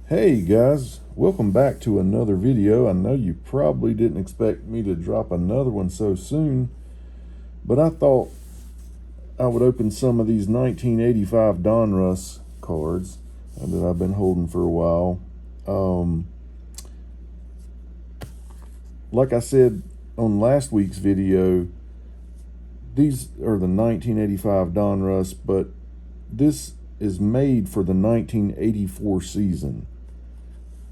Hey guys, welcome back to another video. I know you probably didn't expect me to drop another one so soon, but I thought I would open some of these 1985 Donruss cards that I've been holding for a while. Like I said on last week's video, these are the 1985 Donruss, but this is made for the 1984 season.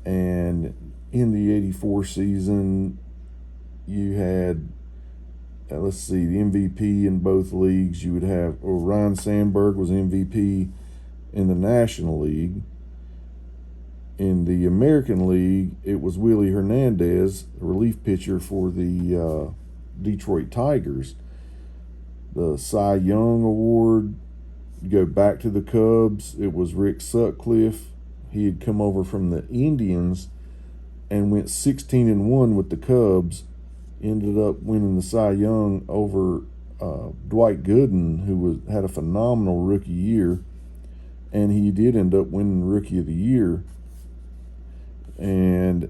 And in the 84 season, you had, let's see, the MVP in both leagues. You would have, Ryan Sandberg was MVP in the National League. In the American League, it was Willie Hernandez, a relief pitcher for the Detroit Tigers. The Cy Young Award, you go back to the Cubs, it was Rick Sutcliffe. He had come over from the Indians and went 16-1 with the Cubs. Ended up winning the Cy Young over Dwight Gooden, who had a phenomenal rookie year, and he did end up winning Rookie of the Year. And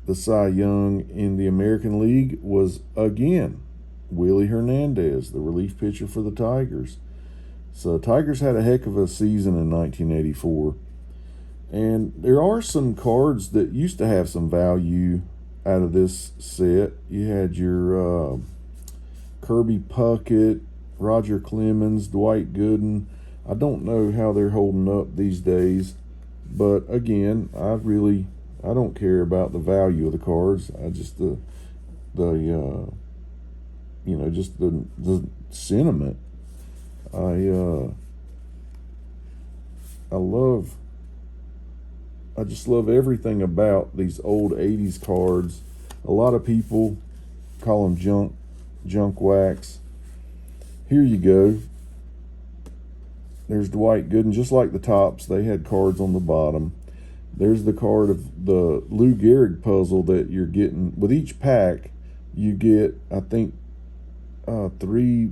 the Cy Young in the American League was again Willie Hernandez, the relief pitcher for the Tigers. So Tigers had a heck of a season in 1984. And there are some cards that used to have some value out of this set. You had your Kirby Puckett, Roger Clemens, Dwight Gooden. I don't know how they're holding up these days, but again, I don't care about the value of the cards. I just the sentiment. I just love everything about these old 80s cards. A lot of people call them junk wax. Here you go. There's Dwight Gooden, just like the tops, they had cards on the bottom. There's the card of the Lou Gehrig puzzle that you're getting. With each pack, you get, I think, 3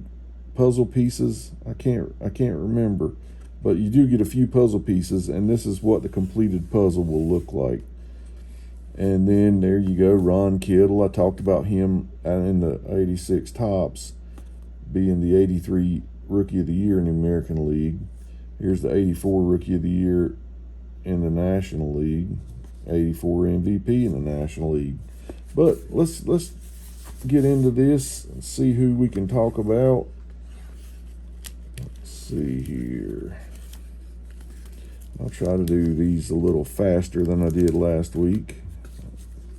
puzzle pieces. I can't remember. But you do get a few puzzle pieces, and this is what the completed puzzle will look like. And then there you go, Ron Kittle. I talked about him in the 86 tops being the 83 Rookie of the Year in the American League. Here's the 84 Rookie of the Year in the National League, 84 MVP in the National League. But let's get into this and see who we can talk about. Let's see here. I'll try to do these a little faster than I did last week.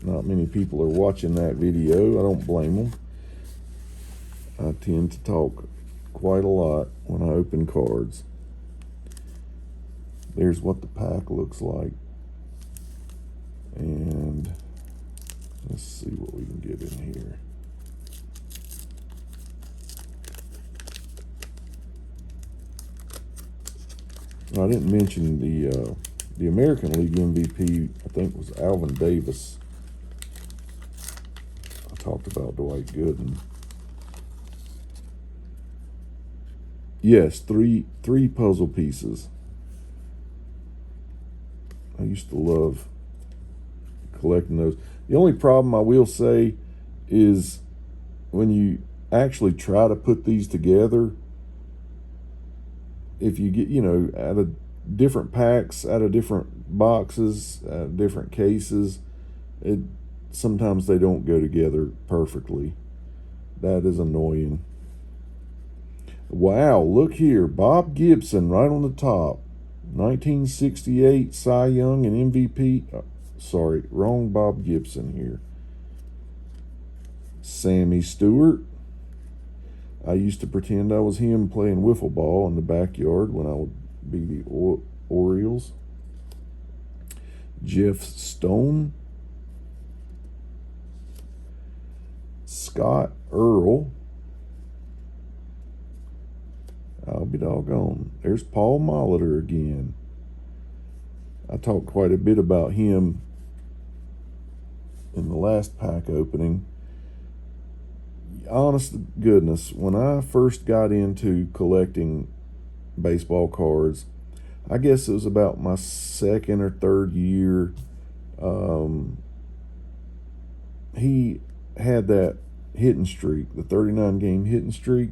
Not many people are watching that video. I don't blame them. I tend to talk quite a lot when I open cards. There's what the pack looks like. And let's see what we can get in here. I didn't mention the American League MVP, I think, was Alvin Davis. I talked about Dwight Gooden. Yes, three puzzle pieces. I used to love collecting those. The only problem I will say is when you actually try to put these together, if you get, out of different packs, out of different boxes, out of different cases, sometimes they don't go together perfectly. That is annoying. Wow, look here. Bob Gibson right on the top. 1968 Cy Young and MVP. Sorry, wrong Bob Gibson here. Sammy Stewart. I used to pretend I was him playing wiffle ball in the backyard when I would be the Orioles. Jeff Stone. Scott Earl. I'll be doggone. There's Paul Molitor again. I talked quite a bit about him in the last pack opening. Honest to goodness, when I first got into collecting baseball cards, I guess it was about my second or third year. He had that hitting streak, the 39 game hitting streak,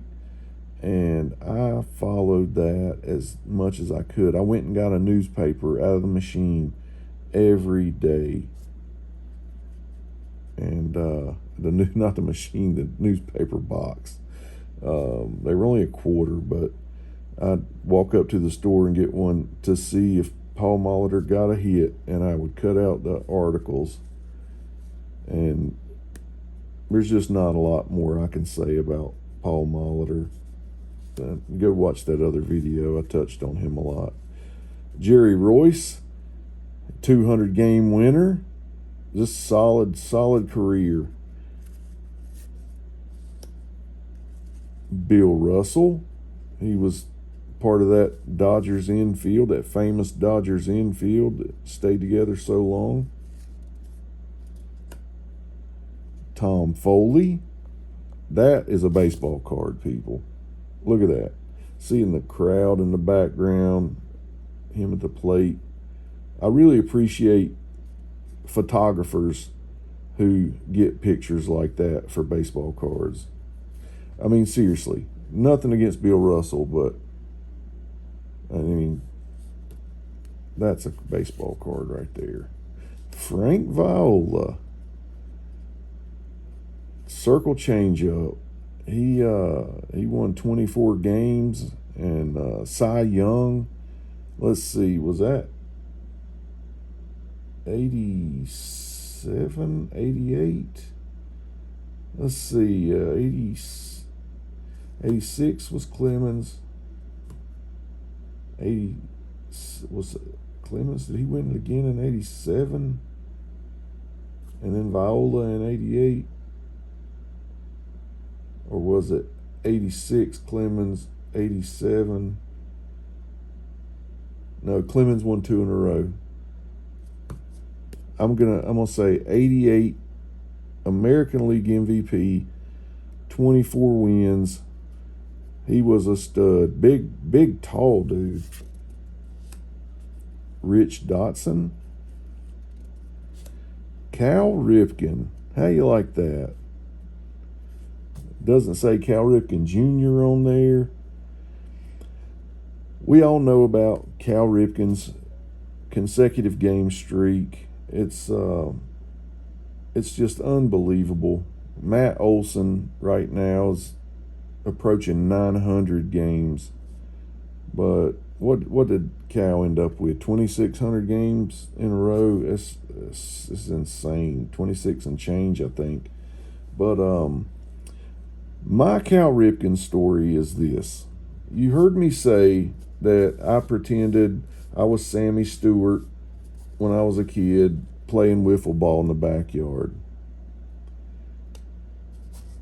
and I followed that as much as I could. I went and got a newspaper out of the machine every day. And not the machine, the newspaper box. They were only $0.25, but I'd walk up to the store and get one to see if Paul Molitor got a hit, and I would cut out the articles. And there's just not a lot more I can say about Paul Molitor. Go watch that other video. I touched on him a lot. Jerry Royce, 200 game winner. Just solid career. Bill Russell, he was part of that Dodgers infield, that famous Dodgers infield that stayed together so long. Tom Foley, that is a baseball card, people. Look at that. Seeing the crowd in the background, him at the plate. I really appreciate photographers who get pictures like that for baseball cards. I mean, seriously, nothing against Bill Russell, but I mean, that's a baseball card right there. Frank Viola, circle changeup. He won 24 games, and Cy Young, let's see, was that 87, 88? Let's see, 86 was Clemens. 80 was Clemens. Did he win it again in 87? And then Viola in 88? Or was it 86 Clemens, 87? No, Clemens won 2 in a row. I'm gonna say 88 American League MVP, 24 wins. He was a stud. Big tall dude. Rich Dotson. Cal Ripken. How you like that? Doesn't say Cal Ripken Jr. on there. We all know about Cal Ripken's consecutive game streak. It's just unbelievable. Matt Olson right now is approaching 900 games. But what did Cal end up with? 2,600 games in a row? It's insane. 26 and change, I think. But my Cal Ripken story is this. You heard me say that I pretended I was Sammy Stewart when I was a kid playing wiffle ball in the backyard.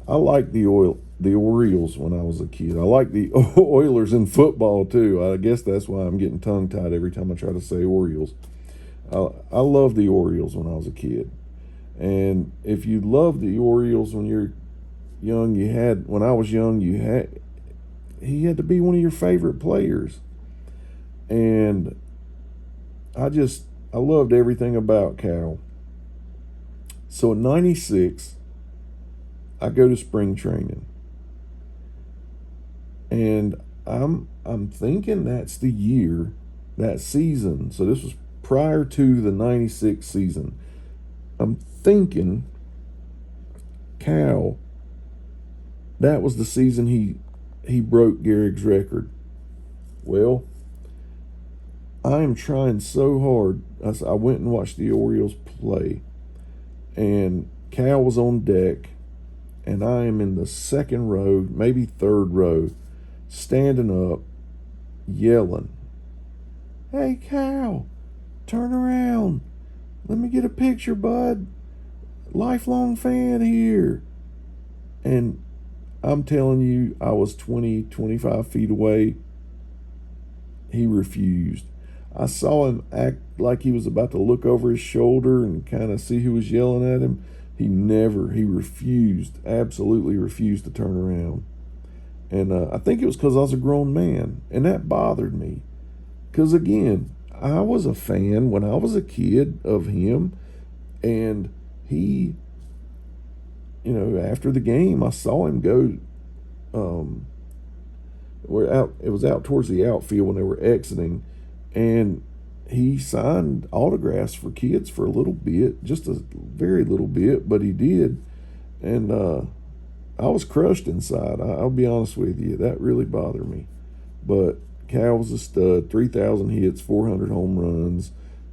I liked the Orioles when I was a kid. I liked the Oilers in football too. I guess that's why I'm getting tongue-tied every time I try to say Orioles. I loved the Orioles when I was a kid. And if you love the Orioles when you're young, when I was young, he had to be one of your favorite players. And I loved everything about Cal. So in 96, I go to spring training. And I'm thinking that's the year, that season. So this was prior to the 96 season. I'm thinking Cal, that was the season he broke Gehrig's record. Well, I am trying so hard. I went and watched the Orioles play, and Cal was on deck, and I am in the second row, maybe third row, standing up, yelling, "Hey, Cal, turn around. Let me get a picture, bud. Lifelong fan here." And I'm telling you, I was 20, 25 feet away. He refused. I saw him act like he was about to look over his shoulder and kind of see who was yelling at him. He refused, absolutely refused to turn around. And I think it was because I was a grown man, and that bothered me. Because, again, I was a fan when I was a kid of him, and he, after the game, I saw him go. It was out towards the outfield when they were exiting, and he signed autographs for kids for a little bit, just a very little bit, but he did. And I was crushed inside. I'll be honest with you. That really bothered me. But Cal was a stud, 3,000 hits, 400 home runs,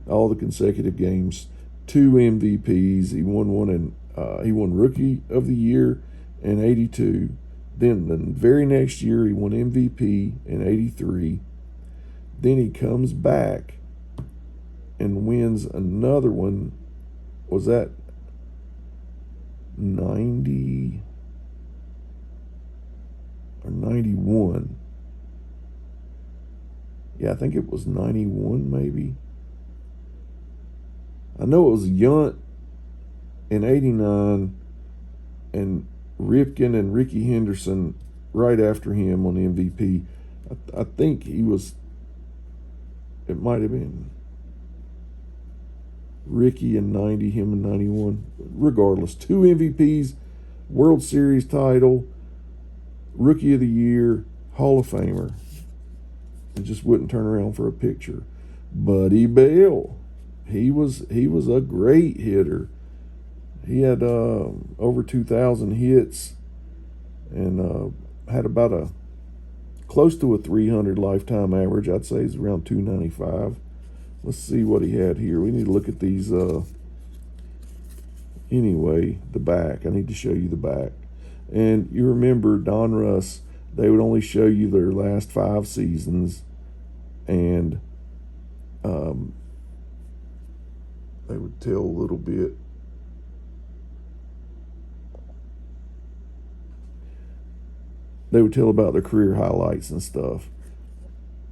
all the consecutive games, 2 MVPs. He won Rookie of the Year in 82. Then the very next year he won MVP in 83. Then he comes back and wins another one. Was that 90 or 91? Yeah, I think it was 91 maybe. I know it was Yunt in 89 and Ripken and Ricky Henderson right after him on the MVP. I think it might have been Ricky in 90, him in 91. Regardless, 2 MVPs, World Series title, Rookie of the Year, Hall of Famer. And just wouldn't turn around for a picture. Buddy Bell, he was a great hitter. He had over 2,000 hits and had about close to a 300 lifetime average. I'd say he's around 295. Let's see what he had here. We need to look at these. Anyway, the back. I need to show you the back. And you remember Donruss, they would only show you their last 5 seasons. And they would tell a little bit. They would tell about their career highlights and stuff.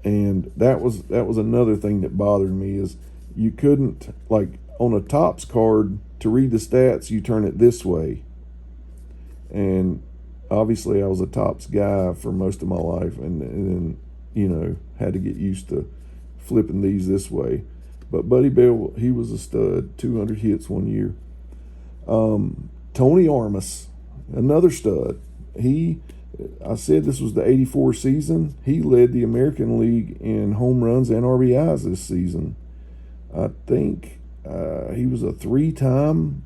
And that was another thing that bothered me is you couldn't, like on a Topps card, to read the stats, you turn it this way. And obviously I was a Topps guy for most of my life and then, had to get used to flipping these this way. But Buddy Bell, he was a stud, 200 hits one year. Tony Armas, another stud. I said this was the 84 season. He led the American League in home runs and RBIs this season. I think he was a 3-time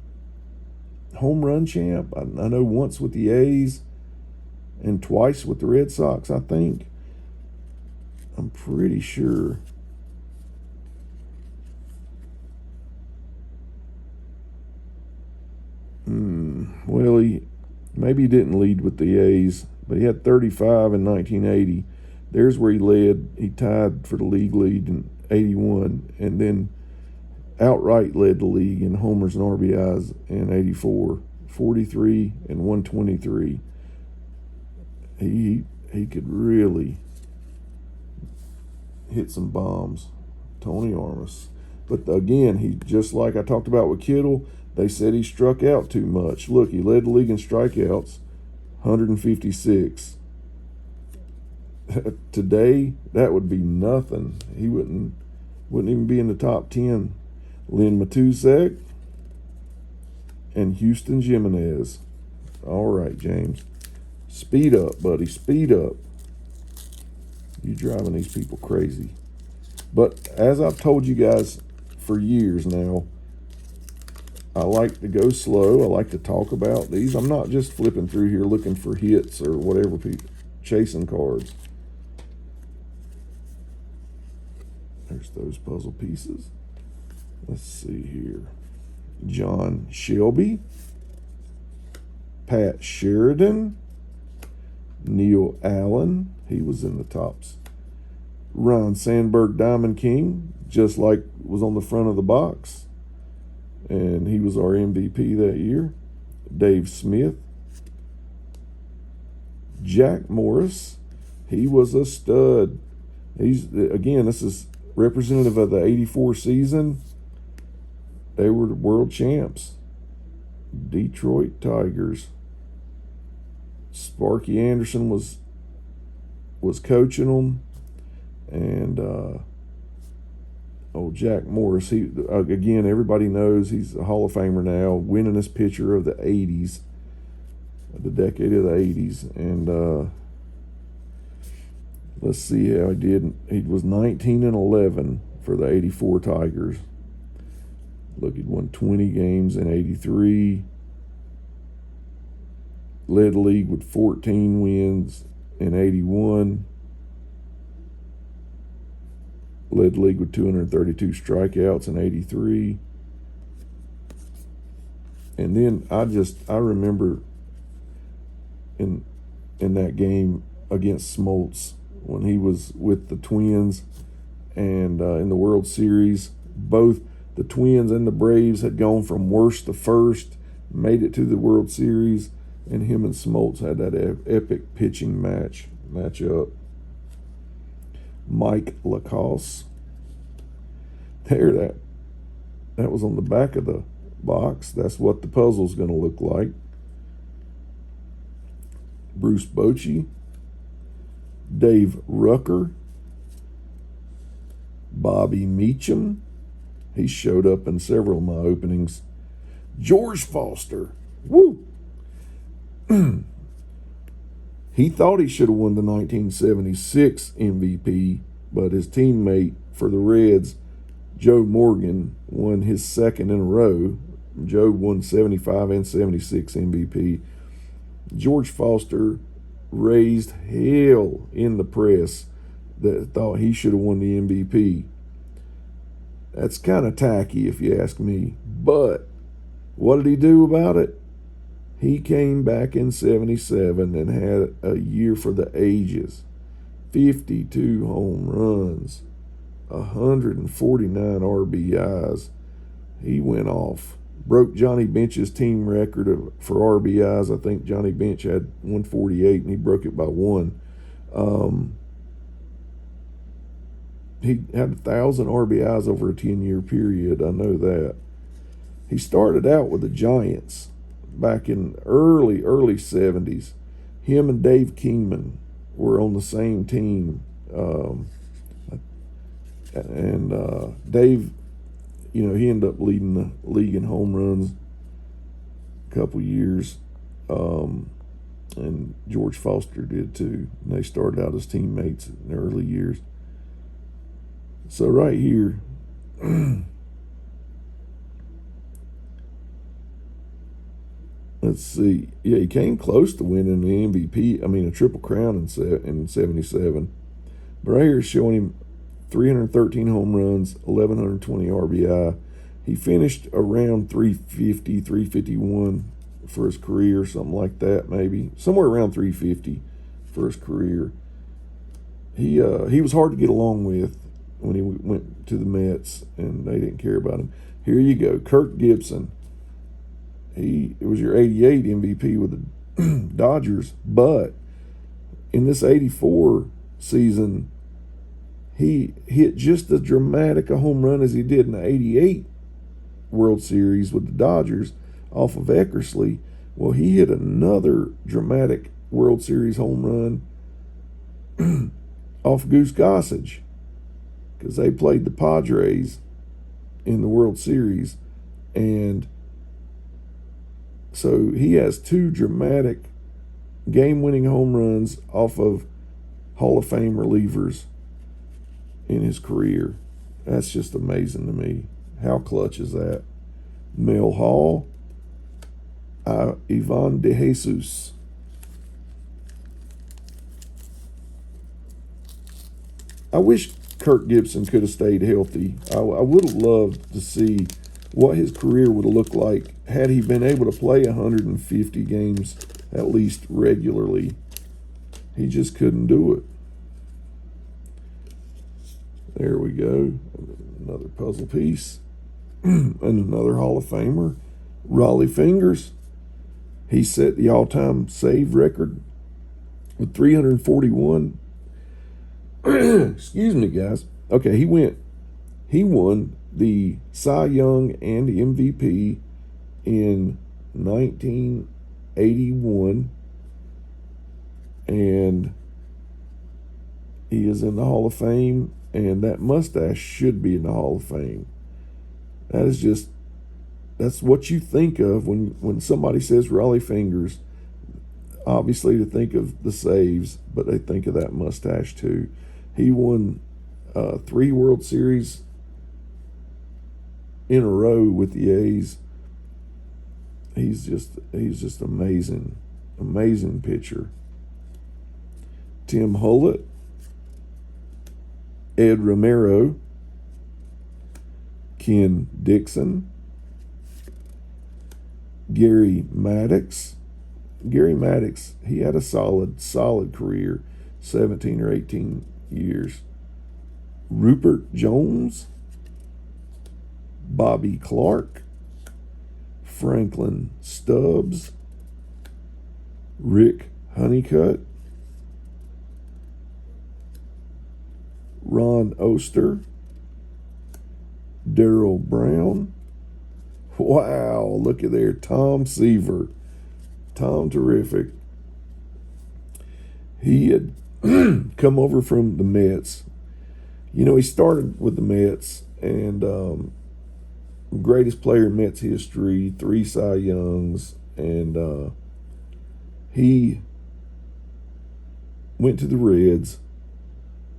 home run champ. I know once with the A's and twice with the Red Sox, I think. I'm pretty sure. Well, maybe he didn't lead with the A's, but he had 35 in 1980. There's where he led. He tied for the league lead in 81, and then outright led the league in homers and RBIs in 84, 43 and 123. He could really hit some bombs, Tony Armas. But again, he, just like I talked about with Kittle, they said he struck out too much. Look, he led the league in strikeouts, 156. Today, that would be nothing. He wouldn't even be in the top 10. Lynn Matusek and Houston Jimenez. All right, James. Speed up, buddy. Speed up. You're driving these people crazy. But as I've told you guys for years now, I like to go slow. I like to talk about these. I'm not just flipping through here looking for hits or whatever, people chasing cards. There's those puzzle pieces. Let's see here. John Shelby, Pat Sheridan, Neil Allen. He was in the tops. Ron Sandberg, Diamond King, just like was on the front of the box. And he was our MVP that year. Dave Smith. Jack Morris. He was a stud. Again, this is representative of the 84 season. They were the world champs. Detroit Tigers. Sparky Anderson was coaching them. And Oh, Jack Morris. He again, everybody knows he's a Hall of Famer now, winningest pitcher of the 80s, the decade of the 80s. And let's see how he did. He was 19-11 for the 84 Tigers. Look, he'd won 20 games in 83. Led the league with 14 wins in 81. Led the league with 232 strikeouts in 83. And then I remember in that game against Smoltz when he was with the Twins and in the World Series, both the Twins and the Braves had gone from worst to first, made it to the World Series, and him and Smoltz had that epic pitching matchup. Mike Lacoste. There, that was on the back of the box. That's what the puzzle's going to look like. Bruce Bochy. Dave Rucker. Bobby Meacham. He showed up in several of my openings. George Foster. Woo! He thought he should have won the 1976 MVP, but his teammate for the Reds, Joe Morgan, won his second in a row. Joe won 75 and 76 MVP. George Foster raised hell in the press that thought he should have won the MVP. That's kind of tacky if you ask me. But what did he do about it? He came back in 77 and had a year for the ages. 52 home runs, 149 RBIs. He went off. Broke Johnny Bench's team record for RBIs. I think Johnny Bench had 148 and he broke it by one. He had 1,000 RBIs over a 10-year period. I know that. He started out with the Giants back in early 70s. Him and Dave Kingman were on the same team. Dave, he ended up leading the league in home runs a couple years. And George Foster did too. And they started out as teammates in the early years. So right here, let's see. Yeah, he came close to winning the MVP. A Triple Crown in 77. But right here is showing him 313 home runs, 1,120 RBI. He finished around 350, 351 for his career, something like that maybe. Somewhere around 350 for his career. He was hard to get along with when he went to the Mets, and they didn't care about him. Here you go, Kirk Gibson. It was your 88 MVP with the Dodgers, but in this 84 season, he hit just as dramatic a home run as he did in the 88 World Series with the Dodgers off of Eckersley. Well, he hit another dramatic World Series home run off Goose Gossage because they played the Padres in the World Series, and so he has two dramatic game-winning home runs off of Hall of Fame relievers in his career. That's just amazing to me. How clutch is that? Mel Hall, Ivan De Jesus. I wish Kirk Gibson could have stayed healthy. I would have loved to see what his career would have looked like had he been able to play 150 games at least regularly. He just couldn't do it. There we go. Another puzzle piece. And another Hall of Famer, Raleigh Fingers. He set the all-time save record with 341. Excuse me, guys. Okay, he won the Cy Young and the MVP in 1981, and he is in the Hall of Fame and that mustache should be in the Hall of Fame. That's what you think of when somebody says Raleigh Fingers. Obviously, to think of the saves, but they think of that mustache too. He won 3 World Series in a row with the A's. He's just amazing pitcher. Tim Hullett, Ed Romero, Ken Dixon, Gary Maddox. Gary Maddox, he had a solid career, 17 or 18 years. Rupert Jones, Bobby Clark, Franklin Stubbs, Rick Honeycutt, Ron Oster, Darrell Brown. Wow, look at there, Tom Seaver. Tom Terrific. He had come over from the Mets. You know, he started with the Mets, and greatest player in Mets history, 3 Cy Youngs, and he went to the Reds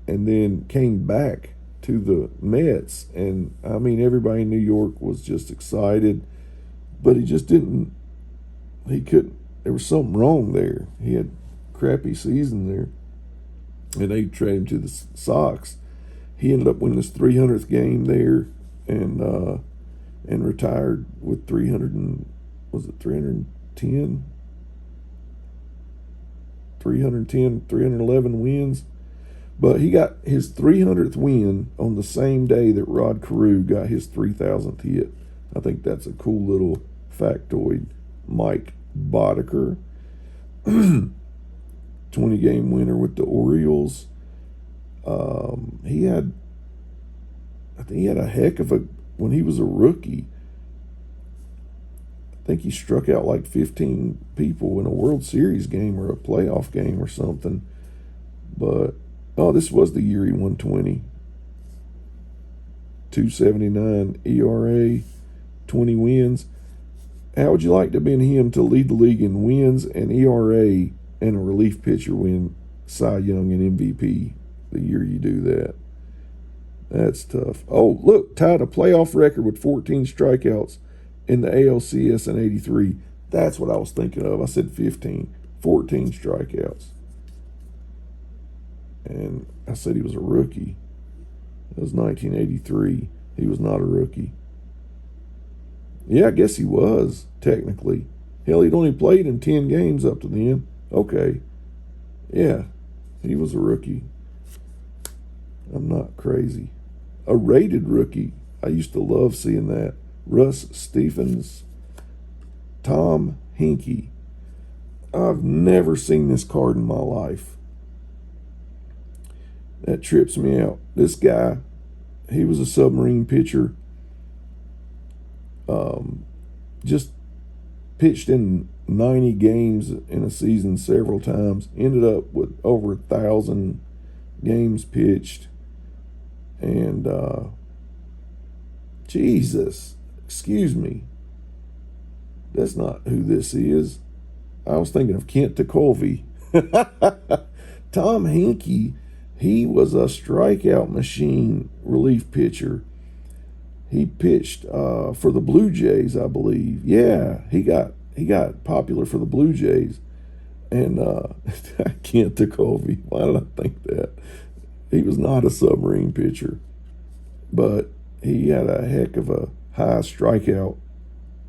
and then came back to the Mets. And, I mean, everybody in New York was just excited, but he just didn't, there was something wrong there. He had a crappy season there, and they traded him to the Sox. He ended up winning his 300th game there, and retired with 310 311 wins. But he got his 300th win on the same day that Rod Carew got his 3,000th hit. I think that's a cool little factoid. Mike Boddicker, 20-game winner with the Orioles. I think he had a heck of a, when he was a rookie, I think he struck out like 15 people in a World Series game or a playoff game or something. But, this was the year he won 20. 279 ERA, 20 wins. How would you like to have been him to lead the league in wins and ERA and a relief pitcher win Cy Young and MVP the year you do that? That's tough. Oh, look, tied a playoff record with 14 strikeouts in the ALCS in 83. That's what I was thinking of. I said 15. 14 strikeouts. And I said he was a rookie. It was 1983. He was not a rookie. Yeah, I guess he was, technically. Hell, he'd only played in 10 games up to then. Okay. Yeah, he was a rookie. I'm not crazy. A rated rookie. I used to love seeing that. Russ Stephens. Tom Hinkie. I've never seen this card in my life. That trips me out. This guy, he was a submarine pitcher. Just pitched in 90 games in a season several times. Ended up with over 1,000 games pitched. And, Jesus, excuse me. That's not who this is. I was thinking of Kent TeColvey. Tom Hinkie, he was a strikeout machine relief pitcher. He pitched for the Blue Jays, I believe. Yeah, he got popular for the Blue Jays. And Kent TeColvey, why did I think that? He was not a submarine pitcher, but he had a heck of a high strikeout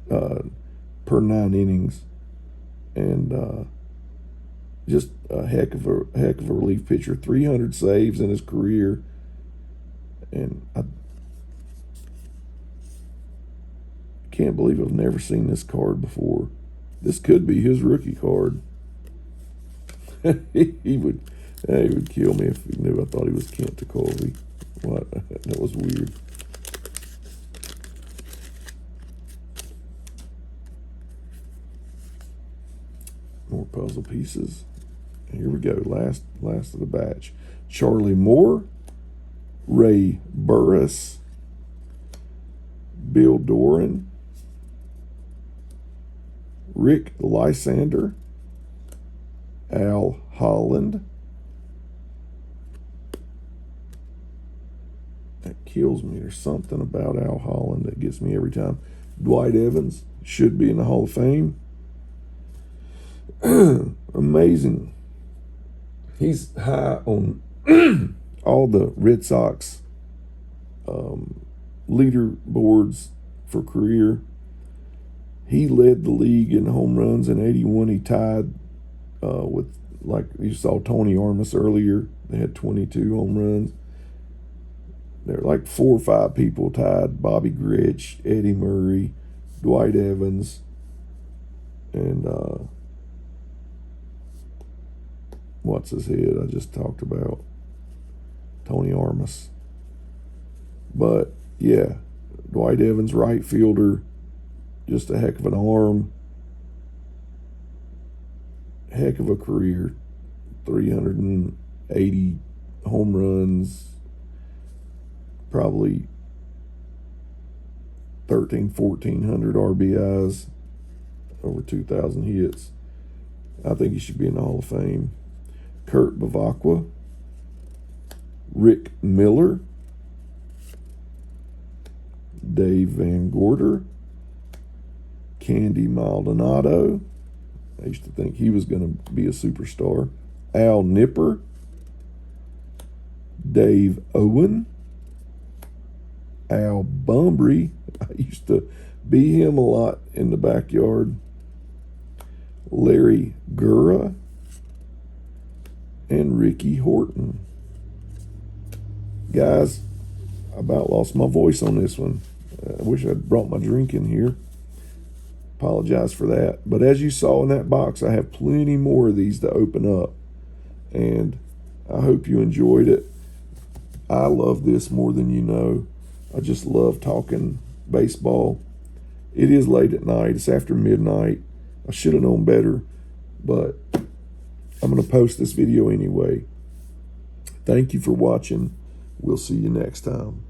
per 9 innings, and just a heck of a relief pitcher. 300 saves in his career, and I can't believe I've never seen this card before. This could be his rookie card. he would kill me if he knew I thought he was Kent TeColvey. What? That was weird. More puzzle pieces. Here we go. Last of the batch. Charlie Moore, Ray Burris, Bill Doran, Rick Lysander, Al Holland. That kills me. There's something about Al Holland that gets me every time. Dwight Evans should be in the Hall of Fame. Amazing. He's high on all the Red Sox leaderboards for career. He led the league in home runs in 81. He tied with, like you saw Tony Armas earlier. They had 22 home runs. There were like 4 or 5 people tied. Bobby Grich, Eddie Murray, Dwight Evans, and what's his head I just talked about? Tony Armas. But, yeah, Dwight Evans, right fielder, just a heck of an arm. Heck of a career. 380 home runs, probably 1,400 RBIs, over 2,000 hits. I think he should be in the Hall of Fame. Kurt Bavacqua, Rick Miller, Dave Van Gorder, Candy Maldonado. I used to think he was going to be a superstar. Al Nipper, Dave Owen, Al Bumbry. I used to beat him a lot in the backyard. Larry Gura and Ricky Horton. Guys, I about lost my voice on this one. I wish I'd brought my drink in here. Apologize for that. But as you saw in that box, I have plenty more of these to open up. And I hope you enjoyed it. I love this more than you know. I just love talking baseball. It is late at night. It's after midnight. I should have known better, but I'm going to post this video anyway. Thank you for watching. We'll see you next time.